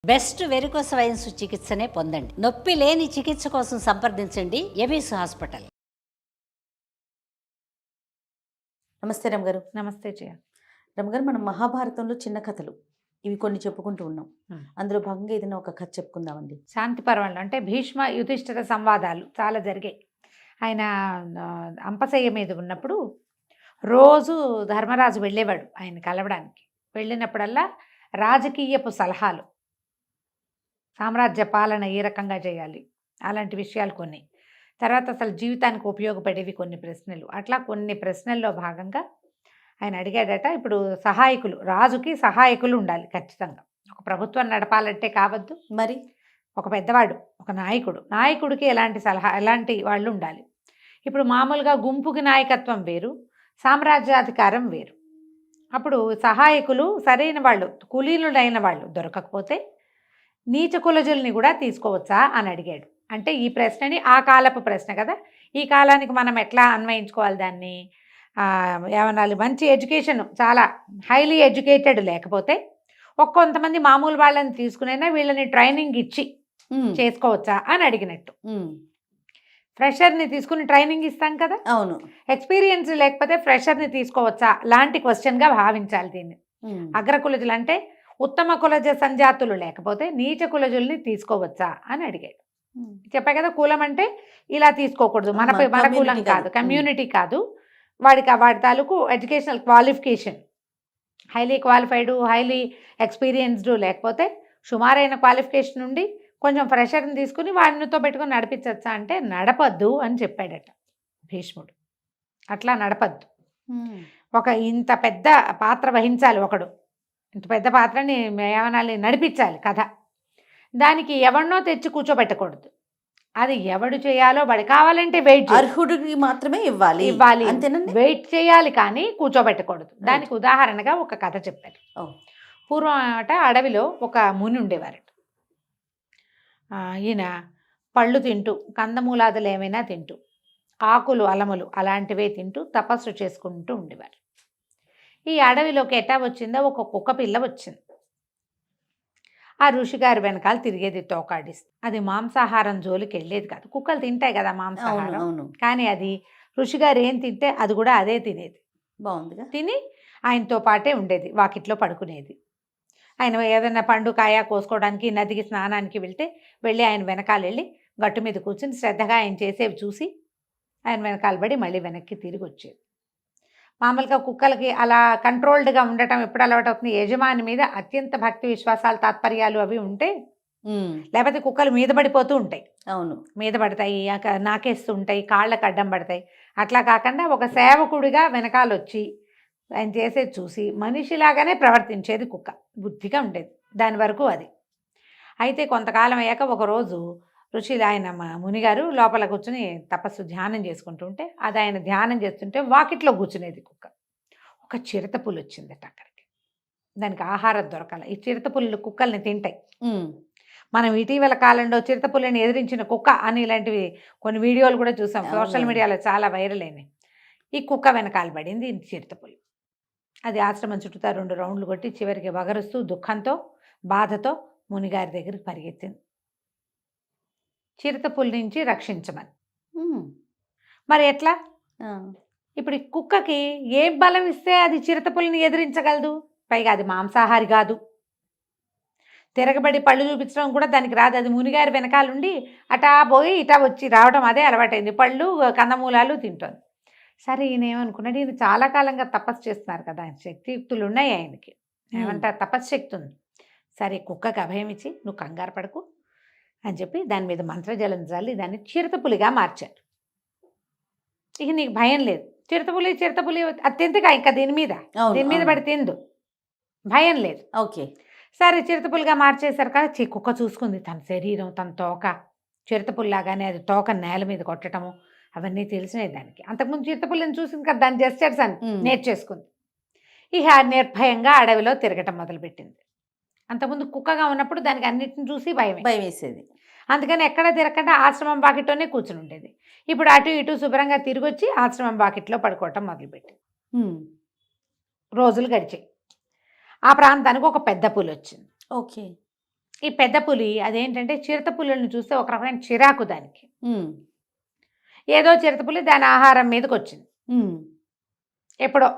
Best varicose veins చికిత్సనే పొందండి. నొప్పి లేని చికిత్స కోసం సంప్రదించండి ఎబిస్ హాస్పిటల్. నమస్తే రమగారు. నమస్తే జయ. రమగారు, మనం మహాభారతంలో చిన్న కథలు ఇవి కొన్ని చెప్పుకుంటూ ఉన్నాం. అందులో భాగంగా ఏదైనా ఒక కథ చెప్పుకుందామండి. శాంతి పర్వంలో అంటే భీష్మ యుధిష్ఠిర సంవాదాలు చాలా జరిగాయి. ఆయన అంపశయ్య మీద ఉన్నప్పుడు రోజు ధర్మరాజు వెళ్ళేవాడు ఆయన కలవడానికి. వెళ్ళినప్పుడల్లా రాజకీయపు సలహాలు, సామ్రాజ్య పాలన ఏ రకంగా చేయాలి అలాంటి విషయాలు కొన్ని, తర్వాత అసలు జీవితానికి ఉపయోగపడేవి కొన్ని ప్రశ్నలు, అట్లా కొన్ని ప్రశ్నల్లో భాగంగా ఆయన అడిగాడట. ఇప్పుడు సహాయకులు, రాజుకి సహాయకులు ఉండాలి ఖచ్చితంగా. ఒక ప్రభుత్వం నడపాలంటే కావద్దు, మరి ఒక పెద్దవాడు, ఒక నాయకుడికి ఎలాంటి వాళ్ళు ఉండాలి. ఇప్పుడు మామూలుగా గుంపుకి నాయకత్వం వేరు, సామ్రాజ్యాధికారం వేరు. అప్పుడు సహాయకులు సరైన వాళ్ళు, కులీనులైన వాళ్ళు దొరకకపోతే నీచ కులజుల్ని కూడా తీసుకోవచ్చా అని అడిగాడు. అంటే ఈ ప్రశ్నని ఆ కాలపు ప్రశ్న కదా, ఈ కాలానికి మనం ఎట్లా అన్వయించుకోవాలి దాన్ని, ఏమనాలి, మంచి ఎడ్యుకేషన్, చాలా హైలీ ఎడ్యుకేటెడ్ లేకపోతే కొంతమంది మామూలు వాళ్ళని తీసుకునైనా వీళ్ళని ట్రైనింగ్ ఇచ్చి చేసుకోవచ్చా అని అడిగినట్టు. ఫ్రెషర్ని తీసుకుని ట్రైనింగ్ ఇస్తాం కదా, అవును, ఎక్స్పీరియన్స్ లేకపోతే ఫ్రెషర్ని తీసుకోవచ్చా లాంటి క్వశ్చన్గా భావించాలి దీన్ని. అగ్రకులజులు అంటే ఉత్తమ కులజ సంజాతులు లేకపోతే నీచ కులజుల్ని తీసుకోవచ్చా అని అడిగాడు. చెప్పా కదా, కులం అంటే ఇలా తీసుకోకూడదు, మన కులం కాదు, కమ్యూనిటీ కాదు, వాడి తాలూకు educational qualification, highly qualified, highly experienced లేకపోతే సుమారైన క్వాలిఫికేషన్ ఉండి కొంచెం ఫ్రెషర్ని తీసుకుని వాడినితో పెట్టుకుని నడిపించచ్చా అంటే నడపద్దు అని చెప్పాడట భీష్ముడు. అట్లా నడపద్దు. ఇంత పెద్ద పాత్ర వహించాలి ఒకడు, ఇంత పెద్ద పాత్రని ఏమనాలి, నడిపించాలి కథ. దానికి ఎవరినో తెచ్చి కూర్చోబెట్టకూడదు, అది ఎవడు చేయాలో వాడి కావాలంటే వెయిట్, అర్హుడికి మాత్రమే ఇవ్వాలి, అంతేనండి, వెయిట్ చేయాలి కానీ కూర్చోబెట్టకూడదు. దానికి ఉదాహరణగా ఒక కథ చెప్పారు. పూర్వం అడవిలో ఒక ముని ఉండేవారట. ఈయన పళ్ళు తింటూ, కందమూలాదులు ఏమైనా తింటూ, ఆకులు అలములు అలాంటివే తింటూ తపస్సు చేసుకుంటూ ఉండేవారు. ఈ అడవిలోకి ఎట్టా వచ్చిందో ఒక కుక్క పిల్ల వచ్చింది. ఆ ఋషిగారి వెనకాల తిరిగేది తోకాడిస్తుంది. అది మాంసాహారం జోలికి వెళ్ళేది కాదు, కుక్కలు తింటాయి కదా మాంసాహారం, కానీ అది ఋషిగారు ఏం తింటే అది కూడా అదే తినేది. బాగుందిగా, తిని ఆయనతో పాటే ఉండేది, వాకిట్లో పడుకునేది. ఆయన ఏదైనా పండు కాయ కోసుకోవడానికి నదికి స్నానానికి వెళ్ళి ఆయన వెనకాల వెళ్ళి గట్టు మీద కూర్చుని శ్రద్ధగా ఆయన చేసేవి చూసి ఆయన వెనకాల పడి మళ్ళీ వెనక్కి తిరిగి వచ్చేది. మామూలుగా కుక్కలకి అలా కంట్రోల్డ్గా ఉండటం ఎప్పుడు అలవాటు అవుతుంది, యజమాని మీద అత్యంత భక్తి విశ్వాసాలు తాత్పర్యాలు అవి ఉంటే, లేకపోతే కుక్కలు మీద పడిపోతూ ఉంటాయి. అవును, మీద పడతాయి, నాకేస్తూ ఉంటాయి, కాళ్ళకు అడ్డం పడతాయి. అట్లా కాకుండా ఒక సేవకుడిగా వెనకాల వచ్చి ఆయన చేసేది చూసి మనిషిలాగానే ప్రవర్తించేది కుక్క, బుద్ధిగా ఉండేది దాని వరకు అది. అయితే కొంతకాలం అయ్యాక ఒకరోజు ఆయన మునిగారు లోపల కూర్చుని తపస్సు ధ్యానం చేసుకుంటుంటే, అది ఆయన ధ్యానం చేస్తుంటే వాకిట్లో కూర్చునేది కుక్క. ఒక చిరుతపులి వచ్చిందట అక్కడికి. దానికి ఆహారం దొరకాల. ఈ చిరుతపుల్లు కుక్కల్ని తింటాయి. మనం ఇటీవల కాలంలో చిరుతపుల్లిని ఎదిరించిన కుక్క అని ఇలాంటివి కొన్ని వీడియోలు కూడా చూసాం, సోషల్ మీడియాలో చాలా వైరల్ అయినాయి. ఈ కుక్క వెనకాల పడింది చిరుతపులి. అది ఆశ్రమం చుట్టూతా 2 రౌండ్లు కొట్టి చివరికి వగరుస్తూ దుఃఖంతో బాధతో మునిగారి దగ్గరికి పరిగెత్తింది, చిరుతపులి నుంచి రక్షించమని. మరి ఎట్లా? ఇప్పుడు ఈ కుక్కకి ఏ బలం ఇస్తే అది చిరుతపులిని ఎదిరించగలదు? పైగా అది మాంసాహారి కాదు, తిరగబడి పళ్ళు చూపించడం కూడా దానికి రాదు. అది మునిగారి వెనకాలండి అటా పోయి ఇటా వచ్చి రావడం అదే అలవాటైంది, పళ్ళు కందమూలాలు తింటుంది. సరే, ఈయన ఏమనుకున్నాడు, ఈయన చాలా కాలంగా తపస్సు చేస్తున్నారు కదా, ఆయన శక్తియుక్తులు ఉన్నాయి ఆయనకి, ఏమంటారు తపశ్శక్తి ఉంది. సరే, కుక్కకి అభయం ఇచ్చి నువ్వు కంగారు పడకు అని చెప్పి దాని మీద మంత్రజలం చల్లి దాన్ని చిరుతపులిగా మార్చారు. ఇక నీకు భయం లేదు, చిరుతపులి అత్యంతగా ఇంకా దీని మీద పడి తిందు, భయం లేదు. ఓకే, సరే చిరుతపులిగా మార్చేశారు కదా. కుక్క చూసుకుంది తన శరీరం, తన తోక చిరుతపుల్లాగానే అది తోక నేల మీద కొట్టడము అవన్నీ తెలిసినాయి దానికి. అంతకుముందు చిరుతపుల్లిని చూసింది కదా, దాని జెస్చర్స్ అని నేర్చేసుకుంది. ఇక నిర్భయంగా అడవిలో తిరగటం మొదలుపెట్టింది. అంతకుముందు కుక్కగా ఉన్నప్పుడు దానికి అన్నిటిని చూసి భయం వేసేది, అందుకని ఎక్కడ తిరగకుండా ఆశ్రమం బాకిట్లోనే కూర్చుని ఉండేది. ఇప్పుడు అటు ఇటు శుభ్రంగా తిరిగి వచ్చి ఆశ్రమం బాకిట్లో పడుకోవటం మొదలుపెట్టింది. రోజులు గడిచాయి. ఆ ప్రాంతానికి ఒక పెద్ద పులి వచ్చింది. ఓకే, ఈ పెద్ద పులి అదేంటంటే చిరుత పులులను చూస్తే ఒక రకమైన చిరాకు దానికి. ఏదో చిరుత పులి దాని ఆహారం మీదకి వచ్చింది ఎప్పుడో.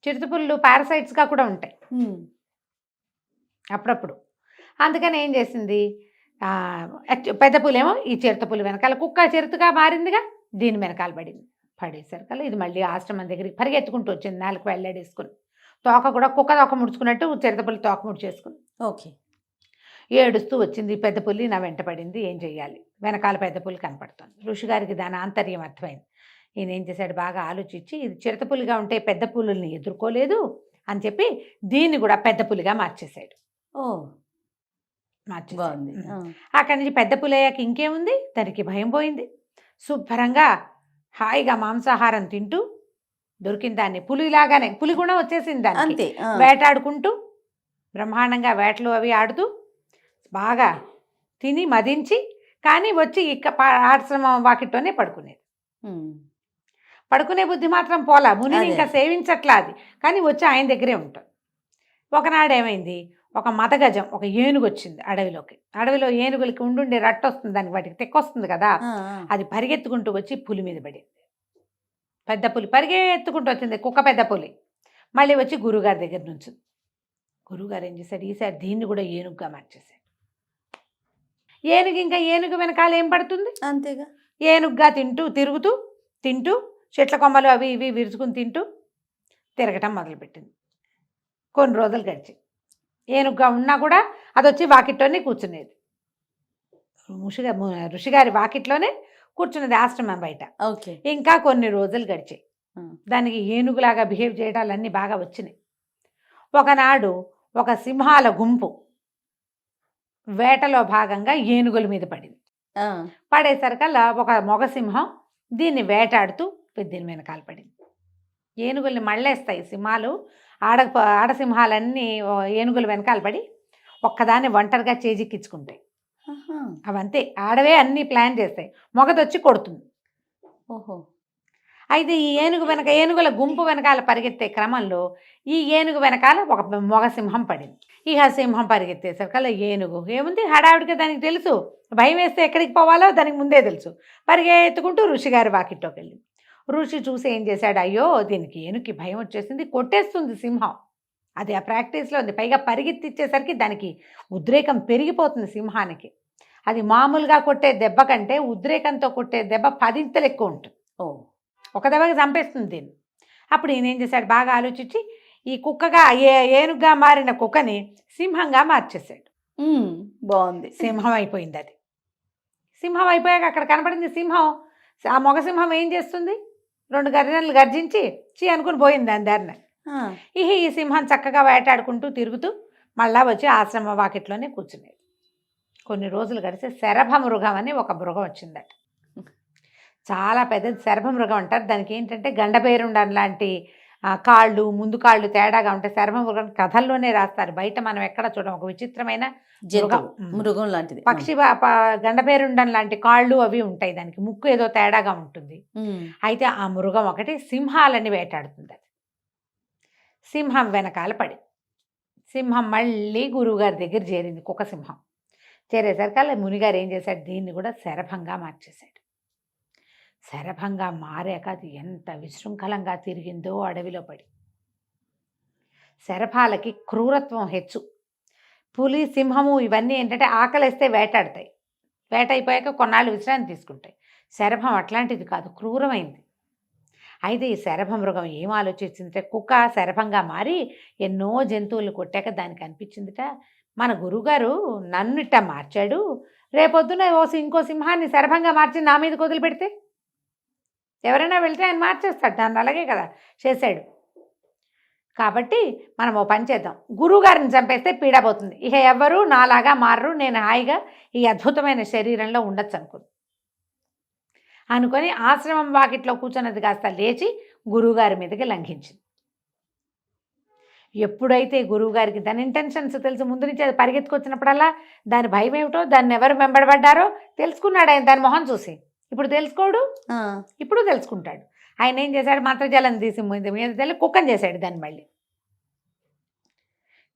చిరుత పులులు పారాసైట్స్గా కూడా ఉంటాయి అప్పుడప్పుడు. అందుకని ఏం చేసింది, పెద్ద పులేమో ఈ చిరుత పులి వెనకాల, కుక్క చిరుతగా మారిందిగా, దీని వెనకాల పడేసరికల్లా ఇది మళ్ళీ ఆశ్రమం దగ్గరికి పరిగెత్తుకుంటూ వచ్చింది, నాలుగు వెళ్ళాడేసుకుని. తోక కూడా కుక్క తోక ముడుచుకున్నట్టు చిరుత పులి తోక ముడిచేసుకుని ఓకే ఏడుస్తూ వచ్చింది. పెద్ద పులి నా వెంట పడింది, ఏం చెయ్యాలి, వెనకాల పెద్ద పులి కనపడుతుంది. ఋషిగారికి దాని ఆంతర్యం అర్థమైంది. ఈయన ఏం చేశాడు, బాగా ఆలోచించి ఇది చిరుత పులిగా ఉంటే పెద్ద పులుల్ని ఎదుర్కోలేదు అని చెప్పి దీన్ని కూడా పెద్ద పులిగా మార్చేశాడు. బాగుంది. అక్కడి నుంచి పెద్ద పులి అయ్యాక ఇంకేముంది, దానికి భయం పోయింది. శుభ్రంగా హాయిగా మాంసాహారం తింటూ దొరికిన దాన్ని పులిలాగానే, పులి కూడా వచ్చేసింది దానికి, అంతే. వేటాడుకుంటూ బ్రహ్మాండంగా వేటలు అవి ఆడుతూ బాగా తిని మదించి, కానీ వచ్చి ఆశ్రమం వాకిట్లోనే పడుకునేది. పడుకునే బుద్ధి మాత్రం పోలా, మునిని ఇంకా సేవించట్లా అది, కానీ వచ్చి ఆయన దగ్గరే ఉంటాం. ఒకనాడు ఏమైంది, ఒక మదగజం, ఒక ఏనుగు వచ్చింది అడవిలోకి. అడవిలో ఏనుగులకి ఉండుండే రట్టు వస్తుంది, దానికి వాటికి తెక్కొస్తుంది కదా, అది పరిగెత్తుకుంటూ వచ్చి పులి మీద పడింది. పెద్ద పులి పరిగెత్తుకుంటూ వచ్చింది, కుక్క పెద్ద పులి. మళ్ళీ వచ్చి గురువుగారి దగ్గర నుంచి గురువుగారు ఏం చేశాడు, ఈసారి దీన్ని కూడా ఏనుగుగా మార్చేశాడు. ఏనుగు ఇంకా ఏనుగు వెనకాల ఏం పడుతుంది, అంతేగా, ఏనుగుగా తింటూ చెట్ల కొమ్మలు అవి ఇవి విరుచుకుని తింటూ తిరగటం మొదలుపెట్టింది. కొన్ని రోజులు గడిచి ఏనుగుగా ఉన్నా కూడా అది వచ్చి వాకిట్లోనే కూర్చునేది. ఋషిగారి వాకిట్లోనే కూర్చున్నది ఆశ్రమం బయట. ఓకే. ఇంకా కొన్ని రోజులు గడిచాయి. దానికి ఏనుగులాగా బిహేవ్ చేయడాలన్నీ బాగా వచ్చినాయి. ఒకనాడు ఒక సింహాల గుంపు వేటలో భాగంగా ఏనుగుల మీద పడింది. పడేసరికల్లా ఒక మొగ సింహం దీన్ని వేటాడుతూ దీని వెనకాల పడింది. ఏనుగుల్ని మళ్ళేస్తాయి సింహాలు, ఆడసింహాలన్నీ ఏనుగుల వెనకాల పడి ఒక్కదాన్ని ఒంటరిగా చేజిక్కించుకుంటాయి. అవంతే, ఆడవే అన్నీ ప్లాన్ చేస్తాయి, మొగదొచ్చి కొడుతుంది. ఓహో. అయితే ఈ ఏనుగుల గుంపు వెనకాల పరిగెత్తే క్రమంలో ఈ ఏనుగు వెనకాల ఒక మొగ సింహం పడింది. ఇక సింహం పరిగెత్తేసరికల్లా ఏనుగు ఏముంది, హడావిడిగా దానికి తెలుసు, భయం వేస్తే ఎక్కడికి పోవాలో దానికి ముందే తెలుసు, పరిగెత్తుకుంటూ ఋషిగారి వాకిట్లోకి వెళ్ళింది. ఋషి చూసి ఏం చేశాడు, అయ్యో దీనికి ఏనుగుకి భయం వచ్చేసింది, కొట్టేస్తుంది సింహం. అది ఆ ప్రాక్టీస్లో ఉంది. పైగా పరిగెత్తిచ్చేసరికి దానికి ఉద్రేకం పెరిగిపోతుంది సింహానికి. అది మామూలుగా కొట్టే దెబ్బ కంటే ఉద్రేకంతో కొట్టే దెబ్బ 10 ఇంతలు ఎక్కువ ఉంటుంది. ఒక దెబ్బకి చంపేస్తుంది దీన్ని. అప్పుడు ఈయన ఏం చేశాడు, బాగా ఆలోచించి ఈ కుక్కగా ఏనుగుగా మారిన కుక్కని సింహంగా మార్చేశాడు. బాగుంది. సింహం అయిపోయింది అది. సింహం అయిపోయాక అక్కడ కనపడింది సింహం. ఆ మొగ సింహం ఏం చేస్తుంది, 2 గర్జనలు గర్జించి అనుకుని పోయింది దాని దారిన. ఈ సింహం చక్కగా వేటాడుకుంటూ తిరుగుతూ మళ్ళా వచ్చి ఆశ్రమ వాకిట్లోనే కూర్చునేది. కొన్ని రోజులు గడిచి శరభ మృగం అని ఒక మృగం వచ్చిందట. చాలా పెద్దది శరభ మృగం అంటారు. దానికి ఏంటంటే గండపేరుండన్ లాంటి కాళ్ళు, ముందు కాళ్ళు తేడాగా ఉంటాయి. శరభ మృగం కథల్లోనే రాస్తారు, బయట మనం ఎక్కడ చూడం. ఒక విచిత్రమైన మృగం లాంటిది, పక్షి గండపేరుండన్ లాంటి కాళ్ళు అవి ఉంటాయి, దానికి ముక్కు ఏదో తేడాగా ఉంటుంది. అయితే ఆ మృగం ఒకటి సింహాలని వేటాడుతుంది. అది సింహం వెనకాల పడి సింహం మళ్ళీ గురువుగారి దగ్గర చేరింది. కుక్క సింహం చేరేసరికల్లా మునిగారు ఏం చేశాడు, దీన్ని కూడా శరభంగా మార్చేశాడు. శరభంగా మారాక అది ఎంత విశృంఖలంగా తిరిగిందో అడవిలో పడి. శరభాలకి క్రూరత్వం హెచ్చు. పులి, సింహము ఇవన్నీ ఏంటంటే ఆకలిస్తే వేటాడతాయి, వేట అయిపోయాక కొన్నాళ్ళు విశ్రాంతి తీసుకుంటాయి. శరభం అట్లాంటిది కాదు, క్రూరమైంది. అయితే ఈ శరభ మృగం ఏం ఆలోచించిందంటే, కుక్క శరభంగా మారి ఎన్నో జంతువులు కొట్టాక దానికి అనిపించిందిట, మన గురువుగారు నన్ను ఇట్ట మార్చాడు, రేపొద్దున ఇంకో సింహాన్ని శరభంగా మార్చి నా మీద వదిలి పెడితే ఎవరైనా వెళ్తే ఆయన మార్చేస్తాడు, నన్ను అలాగే కదా చేశాడు. కాబట్టి మనం ఓ పని చేద్దాం, గురువుగారిని చంపేస్తే పీడపోతుంది, ఇక ఎవ్వరూ నాలాగా మారరు, నేను హాయిగా ఈ అద్భుతమైన శరీరంలో ఉండొచ్చు అనుకొని ఆశ్రమం వాకిట్లో కూర్చున్నది కాస్త లేచి గురువుగారి మీదకి లంఘించింది. ఎప్పుడైతే గురువుగారికి దాని ఇంటెన్షన్స్ తెలుసు, ముందు నుంచి అది పరిగెత్తుకొచ్చినప్పుడల్లా దాని భయం ఏమిటో, దాన్ని ఎవరు వెంబడబడ్డారో తెలుసుకున్నాడు ఆయన దాని మొహం చూసి. ఇప్పుడు తెలుసుకోడు, ఇప్పుడు తెలుసుకుంటాడు. ఆయన ఏం చేశాడు, మంత్రజాలం తీసి మీద తెల్లి కుక్కని చేశాడు దాన్ని. మళ్ళీ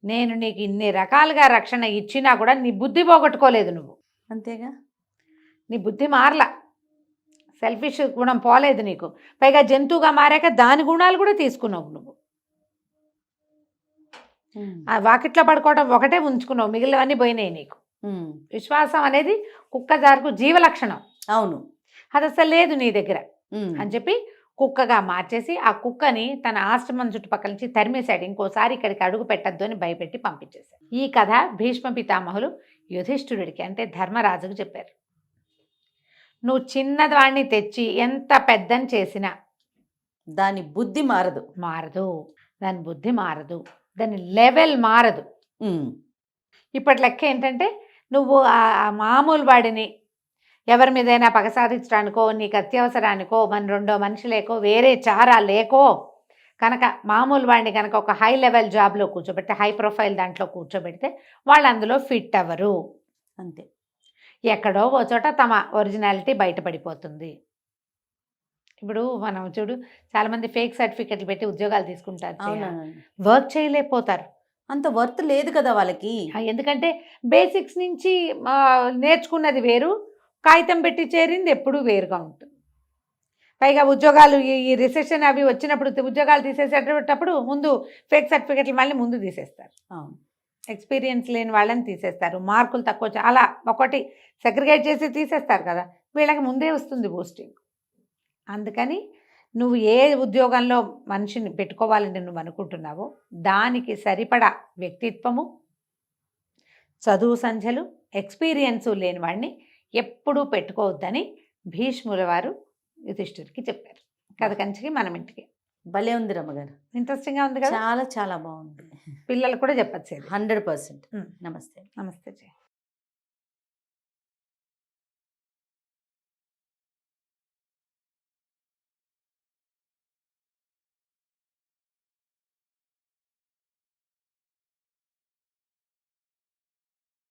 నేను నీకు ఇన్ని రకాలుగా రక్షణ ఇచ్చినా కూడా నీ బుద్ధి పోగొట్టుకోలేదు నువ్వు. అంతేగా. నీ బుద్ధి మారలా, సెల్ఫిష్ గుణం పోలేదు నీకు. పైగా జంతువుగా మారాక దాని గుణాలు కూడా తీసుకున్నావు నువ్వు. ఆ వాకిట్లో పడుకోవడం ఒకటే ఉంచుకున్నావు, మిగిలినవన్నీ పోయినాయి నీకు. విశ్వాసం అనేది కుక్క జారుకు జీవలక్షణం. అవును, అది అసలు లేదు నీ దగ్గర అని చెప్పి కుక్కగా మార్చేసి ఆ కుక్కని తన ఆశ్రమం చుట్టుపక్కల నుంచి తరిమేశాడు. ఇంకోసారి ఇక్కడికి అడుగు పెట్టద్దు అని భయపెట్టి పంపించేశాడు. ఈ కథ భీష్మ పితామహులు యుధిష్ఠిరుడికి అంటే ధర్మరాజుకు చెప్పారు. నువ్వు చిన్నదాన్ని తెచ్చి ఎంత పెద్దని చేసినా దాని బుద్ధి మారదు. దాని బుద్ధి మారదు, దాని లెవెల్ మారదు. ఇప్పటి లెక్క ఏంటంటే నువ్వు ఆ మామూలు వాడిని ఎవరి మీదైనా పగ సాధించడానికో, నీకు అత్యవసరానికో, మన రెండో మనిషి లేకో, వేరే చారా లేకో కనుక మామూలు వాడిని కనుక ఒక హై లెవెల్ జాబ్లో కూర్చోబెడితే, హై ప్రొఫైల్ దాంట్లో కూర్చోబెడితే వాళ్ళు అందులో ఫిట్ అవ్వరు. అంతే. ఎక్కడో ఓ చోట తమ ఒరిజినాలిటీ బయటపడిపోతుంది. ఇప్పుడు మనం చూడు, చాలామంది ఫేక్ సర్టిఫికెట్లు పెట్టి ఉద్యోగాలు తీసుకుంటారు, వర్క్ చేయలేకపోతారు. అంత వర్త్ లేదు కదా వాళ్ళకి. ఎందుకంటే బేసిక్స్ నుంచి నేర్చుకున్నది వేరు, కాగితం పెట్టి చేరింది ఎప్పుడూ వేరుగా ఉంటుంది. పైగా ఉద్యోగాలు ఈ రిసెషన్ అవి వచ్చినప్పుడు ఉద్యోగాలు తీసేసేటప్పుడు ముందు ఫేక్ సర్టిఫికెట్లు మళ్ళీ ముందు తీసేస్తారు. ఎక్స్పీరియన్స్ లేని వాళ్ళని తీసేస్తారు, మార్కులు తక్కువ అలా ఒకటి సెగ్రిగేట్ చేసి తీసేస్తారు కదా, వీళ్ళకి ముందే వస్తుంది పోస్టింగ్. అందుకని నువ్వు ఏ ఉద్యోగంలో మనిషిని పెట్టుకోవాలని నువ్వు అనుకుంటున్నావో దానికి సరిపడా వ్యక్తిత్వము, చదువు సంధ్యలు, ఎక్స్పీరియన్సు లేని వాడిని ఎప్పుడూ పెట్టుకోవద్దని భీష్ముల వారు యుధిష్ఠిరుడికి చెప్పారు. కథ కంచికి మనం ఇంటికి. భలే ఉంది రమ్మగారు, ఇంట్రెస్టింగ్గా ఉంది కదా. చాలా చాలా బాగుంది. పిల్లలు కూడా చెప్పచ్చు. 100%. నమస్తే. నమస్తే జయ.